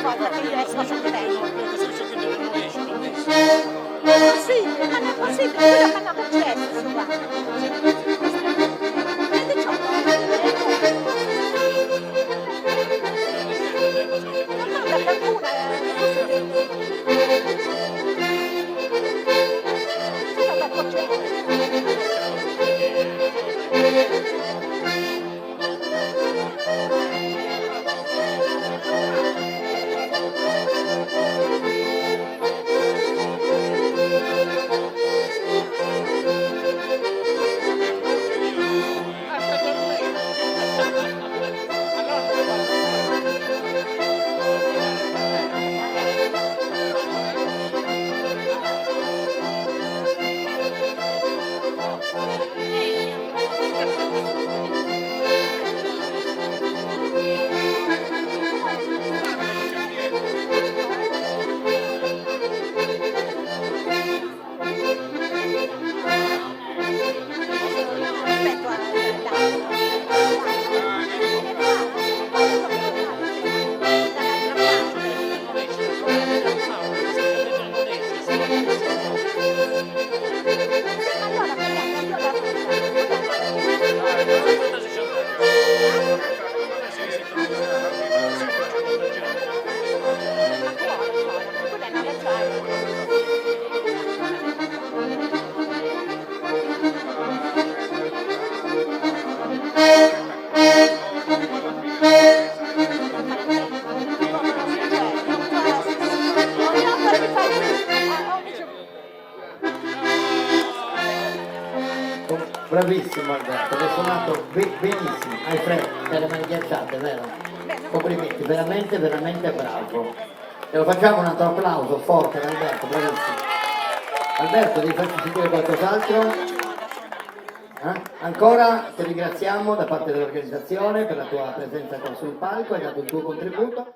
cosa che io esco sul treno. Sì, ma non è possibile, quello che hanno accesso su qua. E 18. No, perché alcuna Bravissimo Alberto, hai suonato benissimo, hai le mani ghiacciate, vero? Complimenti, veramente veramente bravo. E lo facciamo un altro applauso forte ad Alberto, bravissimo. Alberto, devi farci sentire qualcos'altro? Ancora ti ringraziamo da parte dell'organizzazione per la tua presenza qua sul palco, hai dato il tuo contributo.